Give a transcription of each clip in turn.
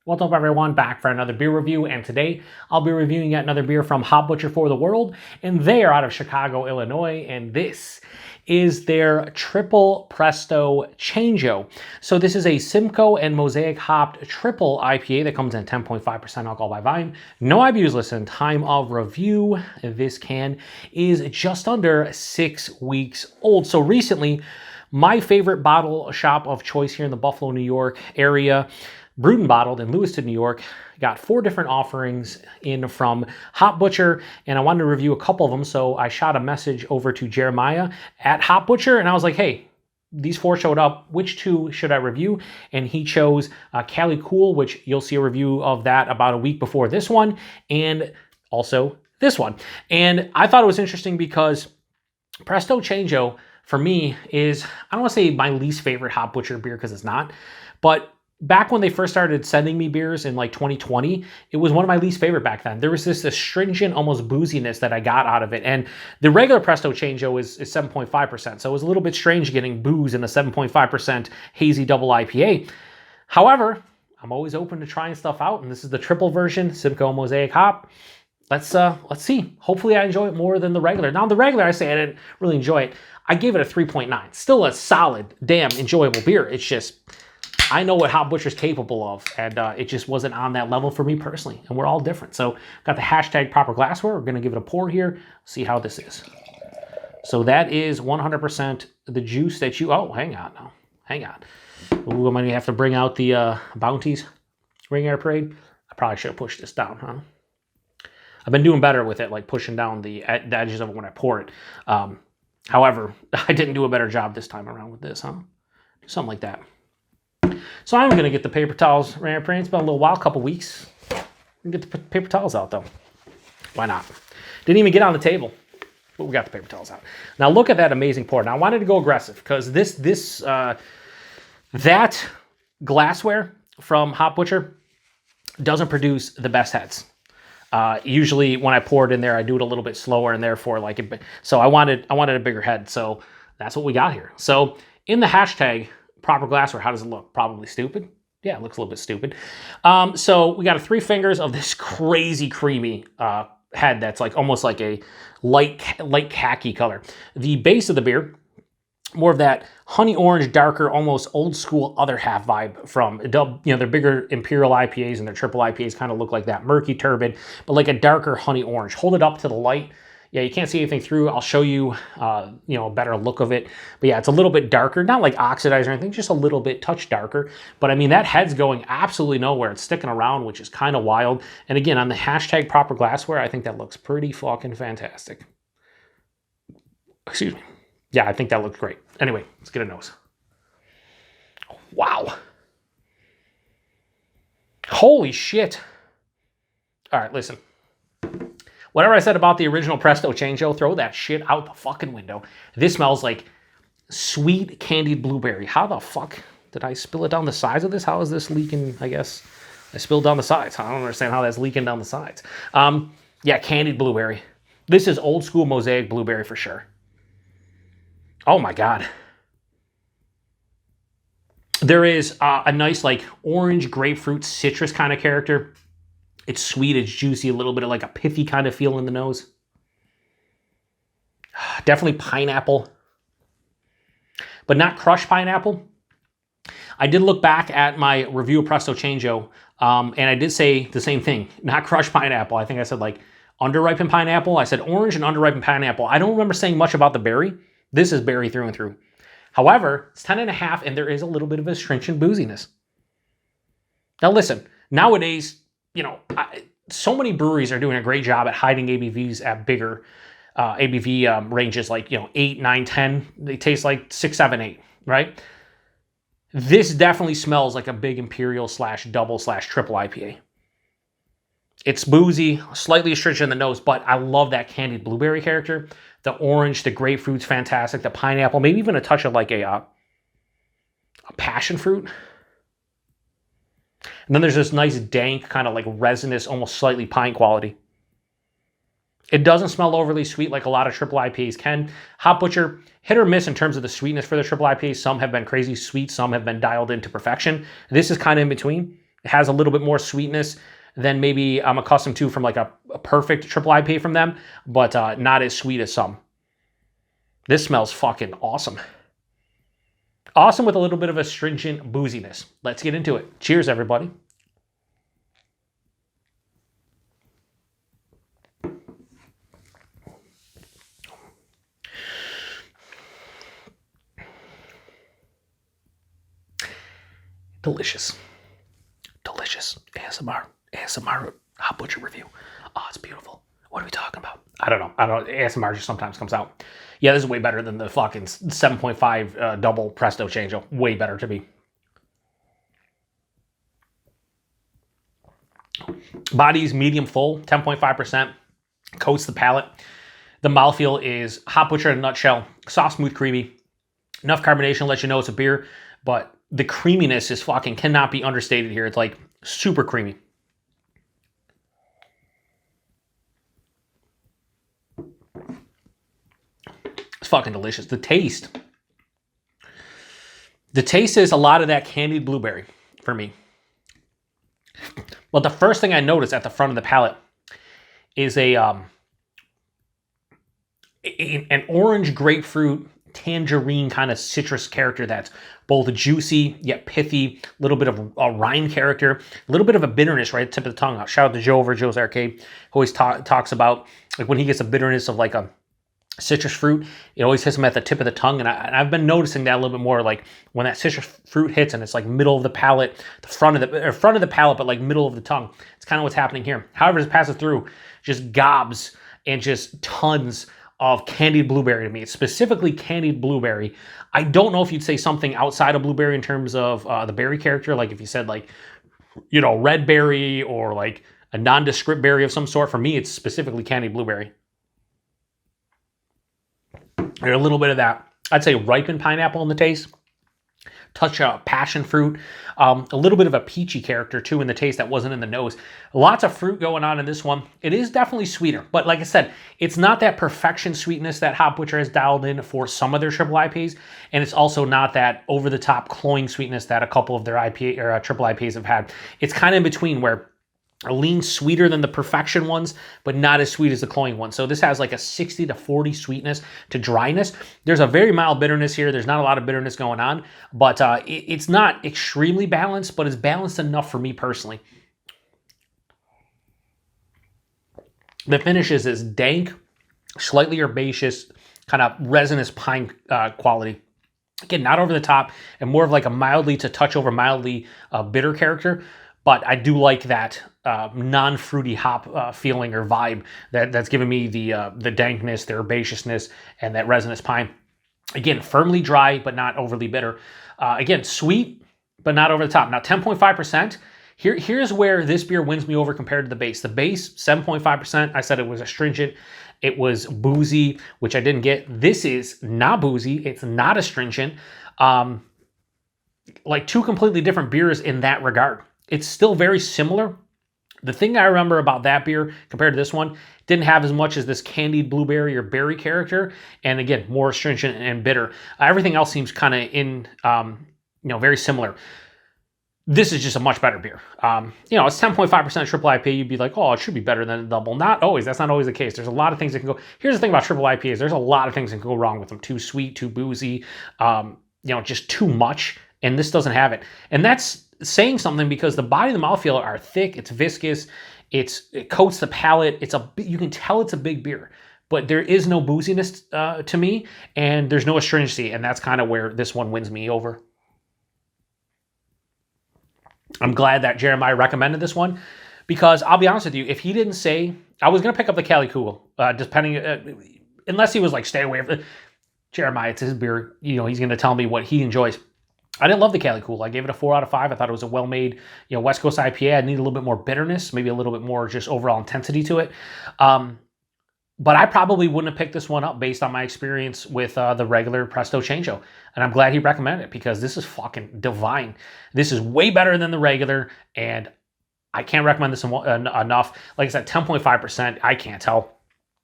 What's up, everyone? Back for another beer review, and today I'll be reviewing yet another beer from Hop Butcher for the World, and they are out of Chicago, Illinois, and this is their Triple Presto Change-o. So this is a Simcoe and Mosaic hopped triple IPA that comes in 10.5% alcohol by volume. No IBUs listed. Time of review, this can is just under 6 weeks old. So recently, my favorite bottle shop of choice here in the Buffalo, New York area, brewed and bottled in Lewiston, New York, got 4 different offerings in from Hop Butcher, and I wanted to review a couple of them, so I shot a message over to Jeremiah at Hop Butcher, and I was like, hey, these 4 showed up, which 2 should I review? And he chose Cali Cool, which you'll see a review of that about a week before this one, and also this one. And I thought it was interesting because Presto Change-o, for me, is, I don't want to say my least favorite Hop Butcher beer, because it's not, but back when they first started sending me beers in like 2020, it was one of my least favorite back then. There was this astringent, almost booziness that I got out of it. And the regular Presto Change-o is 7.5%. So it was a little bit strange getting booze in a 7.5% Hazy Double IPA. However, I'm always open to trying stuff out. And this is the triple version, Simcoe and Mosaic hop. Let's see. Hopefully I enjoy it more than the regular. Now the regular, I say I didn't really enjoy it. I gave it a 3.9. Still a solid, damn enjoyable beer. It's just, I know what Hop Butcher's capable of, and it just wasn't on that level for me personally, and we're all different. So got the hashtag proper glassware. We're going to give it a pour here, see how this is. So that is 100% the juice that you, oh, hang on now. Hang on. Ooh, I might have to bring out the Bounties Ring Air Parade. I probably should have pushed this down, huh? I've been doing better with it, like pushing down the edges of it when I pour it. However, I didn't do a better job this time around with this, huh? Something like that. So I'm going to get the paper towels. It's been a little while, a couple weeks. Get the paper towels out, though. Why not? Didn't even get on the table, but we got the paper towels out. Now look at that amazing pour. Now I wanted to go aggressive because that glassware from Hop Butcher doesn't produce the best heads. Usually when I pour it in there, I do it a little bit slower, and therefore so I wanted a bigger head. So that's what we got here. So in the hashtag proper glassware, how does it look? Probably stupid. Yeah, it looks a little bit stupid. So we got 3 fingers of this crazy creamy head that's like almost like a light khaki color. The base of the beer, more of that honey orange, darker, almost old school other half vibe from, their bigger Imperial IPAs and their triple IPAs kind of look like that murky turbid, but like a darker honey orange. Hold it up to the light. Yeah, you can't see anything through. I'll show you, a better look of it. But yeah, it's a little bit darker, not like oxidized or anything, just a little bit touch darker. But I mean, that head's going absolutely nowhere. It's sticking around, which is kind of wild. And again, on the hashtag proper glassware, I think that looks pretty fucking fantastic. Excuse me. Yeah, I think that looks great. Anyway, let's get a nose. Wow. Holy shit. All right, listen. Whatever I said about the original Presto Change-o, throw that shit out the fucking window. This smells like sweet candied blueberry. How the fuck did I spill it down the sides of this? How is this leaking? I guess I spilled down the sides. I don't understand how that's leaking down the sides. Yeah, candied blueberry. This is old school Mosaic blueberry for sure. Oh my God. There is a nice like orange, grapefruit, citrus kind of character. It's sweet, it's juicy, a little bit of like a pithy kind of feel in the nose. Definitely pineapple, but not crushed pineapple. I did look back at my review of Presto Change-o, and I did say the same thing, not crushed pineapple. I think I said like under-ripened pineapple. I said orange and under-ripened pineapple. I don't remember saying much about the berry. This is berry through and through. However, it's 10.5, and there is a little bit of astringent booziness. Now listen, nowadays, so many breweries are doing a great job at hiding ABVs at bigger ABV ranges, like 8, 9, 10. They taste like 6, 7, 8, right? This definitely smells like a big Imperial / double / triple IPA. It's boozy, slightly astringent in the nose, but I love that candied blueberry character. The orange, the grapefruit's fantastic. The pineapple, maybe even a touch of like a passion fruit. And then there's this nice dank, kind of like resinous, almost slightly pine quality. It doesn't smell overly sweet like a lot of triple IPAs can. Hop Butcher, hit or miss in terms of the sweetness for the triple IPAs. Some have been crazy sweet, some have been dialed into perfection. This is kind of in between. It has a little bit more sweetness than maybe I'm accustomed to from like a perfect triple IPA from them, but not as sweet as some. This smells fucking awesome. Awesome with a little bit of astringent booziness. Let's get into it. Cheers, everybody. Delicious. Delicious. ASMR Hop Butcher review. Oh, it's beautiful. What are we talking about? I don't know. ASMR just sometimes comes out. Yeah, this is way better than the fucking 7.5 double Presto Change-o. Way better to me. Body's medium full, 10.5%. Coats the palate. The mouthfeel is Hop Butcher in a nutshell. Soft, smooth, creamy. Enough carbonation lets you know it's a beer, but the creaminess is fucking cannot be understated here. It's like super creamy. It's fucking delicious. The taste is a lot of that candied blueberry for me. But the first thing I noticed at the front of the palate is an orange grapefruit tangerine kind of citrus character that's both juicy yet pithy, a little bit of a rind character, a little bit of a bitterness right at the tip of the tongue. Shout out to Joe over Joe's Arcade, who always talks about like when he gets a bitterness of like a citrus fruit, it always hits him at the tip of the tongue, and I've been noticing that a little bit more, like when that citrus fruit hits and it's like middle of the palate, the front of the palate, but like middle of the tongue. It's kind of what's happening here. However, as it passes through, just gobs and just tons of candied blueberry to me. It's specifically candied blueberry. I don't know if you'd say something outside of blueberry in terms of the berry character, like if you said like, you know, red berry or like a nondescript berry of some sort. For me, it's specifically candied blueberry. There's a little bit of that, I'd say ripened pineapple in the taste. Touch of passion fruit. A little bit of a peachy character too in the taste that wasn't in the nose. Lots of fruit going on in this one. It is definitely sweeter, but like I said, it's not that perfection sweetness that Hop Butcher has dialed in for some of their triple IPAs, and it's also not that over-the-top cloying sweetness that a couple of their IPA or triple IPAs have had. It's kind of in between where a lean sweeter than the perfection ones, but not as sweet as the cloying ones. So this has like a 60 to 40 sweetness to dryness. There's a very mild bitterness here. There's not a lot of bitterness going on, but it's not extremely balanced, but it's balanced enough for me personally. The finish is this dank, slightly herbaceous, kind of resinous pine quality. Again, not over the top, and more of like a mildly to touch over mildly bitter character. But I do like that non-fruity hop feeling or vibe that's giving me the dankness, the herbaceousness, and that resinous pine. Again, firmly dry, but not overly bitter. Again, sweet, but not over the top. Now, 10.5%. Here's where this beer wins me over compared to the base. The base, 7.5%. I said it was astringent. It was boozy, which I didn't get. This is not boozy. It's not astringent. Like two completely different beers in that regard. It's still very similar. The thing I remember about that beer compared to this one, didn't have as much as this candied blueberry or berry character. And again, more astringent and bitter. Everything else seems kind of very similar. This is just a much better beer. It's 10.5% triple IPA. You'd be like, oh, it should be better than a double. Not always. That's not always the case. There's a lot of things that can go. Here's the thing about triple IPAs. There's a lot of things that can go wrong with them. Too sweet, too boozy, just too much. And this doesn't have it. And that's saying something because the body and the mouthfeel are thick. It's viscous. It coats the palate. You can tell it's a big beer. But there is no booziness to me. And there's no astringency. And that's kind of where this one wins me over. I'm glad that Jeremiah recommended this one because I'll be honest with you, if he didn't say, I was going to pick up the Cali Cool, unless he was like, stay away from Jeremiah, it's his beer. He's going to tell me what he enjoys. I didn't love the Cali Cool. I gave it a 4 out of 5. I thought it was a well-made, West Coast IPA. I need a little bit more bitterness, maybe a little bit more just overall intensity to it. But I probably wouldn't have picked this one up based on my experience with the regular Presto Change-o. And I'm glad he recommended it because this is fucking divine. This is way better than the regular, and I can't recommend this enough. Like I said, 10.5%, I can't tell.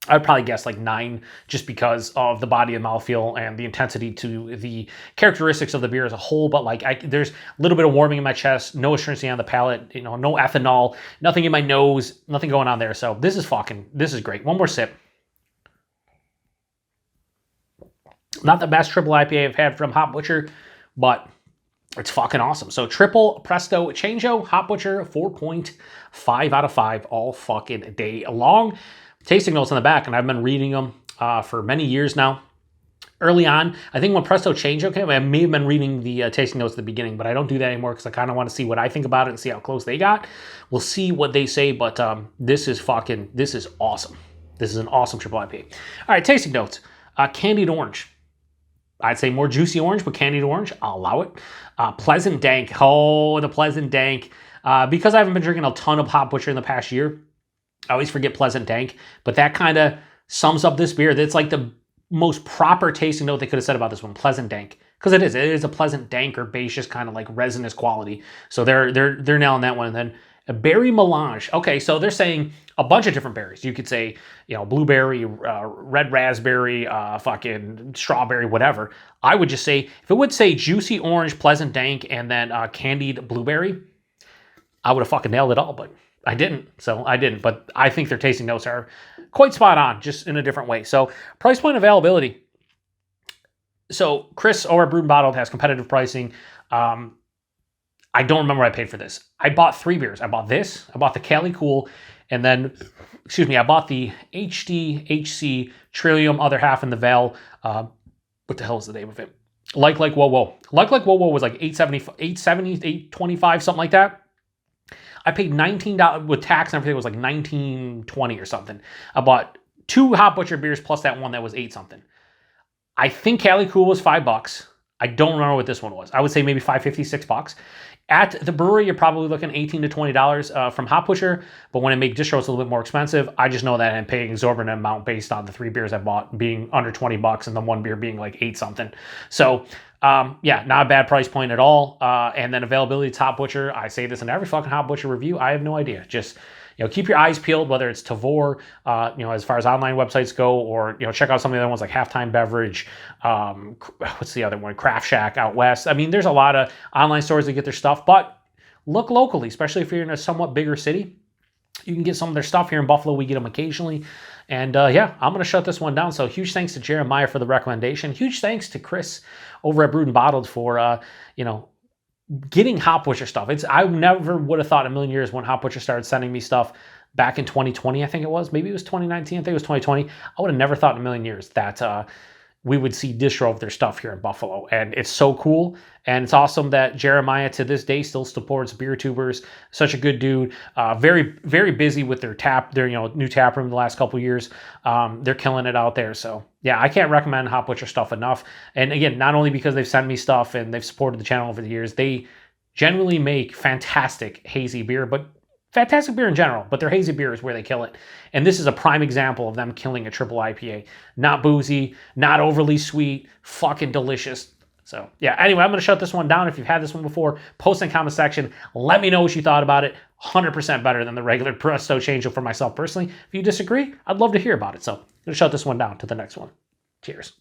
I'd probably guess like 9, just because of the body and mouthfeel and the intensity to the characteristics of the beer as a whole. But like, there's a little bit of warming in my chest, no astringency on the palate, you know, no ethanol, nothing in my nose, nothing going on there. So this is great. One more sip. Not the best triple IPA I've had from Hop Butcher, but it's fucking awesome. So Triple Presto Change-o, Hop Butcher, 4.5 out of 5 all fucking day long. Tasting notes on the back, and I've been reading them for many years now. Early on, I think when Presto Change-o came, I may have been reading the tasting notes at the beginning, but I don't do that anymore because I kind of want to see what I think about it and see how close they got. We'll see what they say, but this is awesome. This is an awesome triple IPA. All right, tasting notes. Candied orange. I'd say more juicy orange, but candied orange, I'll allow it. Pleasant dank. Oh, the pleasant dank. Because I haven't been drinking a ton of Hop Butcher in the past year, I always forget pleasant dank, but that kind of sums up this beer. That's like the most proper tasting note they could have said about this one, pleasant dank. Because it is a pleasant dank, herbaceous kind of like resinous quality. So they're nailing that one. And then a berry melange. Okay, so they're saying a bunch of different berries. You could say, you know, blueberry, red raspberry, fucking strawberry, whatever. I would just say, if it would say juicy orange, pleasant dank, and then candied blueberry, I would have fucking nailed it all, but I didn't. But I think their tasting notes are quite spot on, just in a different way. So price point availability. So Chris over at Brewed and Bottled has competitive pricing. I don't remember what I paid for this. I bought 3 beers. I bought this, I bought the Cali Cool, and then, I bought the HC Trillium, other half in the Val. What the hell is the name of it? Like Whoa Whoa. Like Whoa Whoa was like $8.25, something like that. I paid $19 with tax and everything. It was like $19.20 or something. I bought 2 Hop Butcher beers plus that one that was 8 something. I think Cali Cool was $5. I don't remember what this one was. I would say maybe $5.50, $6. At the brewery, you're probably looking $18 to $20 from Hop Butcher, but when I make distros, it's a little bit more expensive. I just know that I'm paying an exorbitant amount based on the 3 beers I bought being under $20 and the 1 beer being like 8 something. So yeah, not a bad price point at all. And then availability to Hop Butcher. I say this in every fucking Hop Butcher review. I have no idea. Just, you know, keep your eyes peeled, whether it's Tavor, you know, as far as online websites go, or, you know, check out some of the other ones like Halftime Beverage. What's the other one? Craft Shack out west. I mean, there's a lot of online stores that get their stuff, but look locally, especially if you're in a somewhat bigger city. You can get some of their stuff here in Buffalo. We get them occasionally. And yeah, I'm going to shut this one down. So huge thanks to Jeremiah for the recommendation. Huge thanks to Chris over at Brewed and Bottled for, you know, getting Hop Butcher stuff. I never would have thought in a million years when Hop Butcher started sending me stuff back in 2020, I think it was. Maybe it was 2019. I think it was 2020. I would have never thought in a million years that we would see distro of their stuff here in Buffalo. And it's so cool. And it's awesome that Jeremiah to this day still supports beer tubers. Such a good dude. Very, very busy with their you know, new tap room the last couple of years. They're killing it out there. So yeah, I can't recommend Hop Butcher stuff enough. And again, not only because they've sent me stuff and they've supported the channel over the years, they generally make fantastic hazy beer, but fantastic beer in general, but their hazy beer is where they kill it. And this is a prime example of them killing a triple IPA. Not boozy, not overly sweet, fucking delicious. So yeah, anyway, I'm going to shut this one down. If you've had this one before, post in the comment section. Let me know what you thought about it. 100% better than the regular Presto Change-o for myself personally. If you disagree, I'd love to hear about it. So I'm going to shut this one down to the next one. Cheers.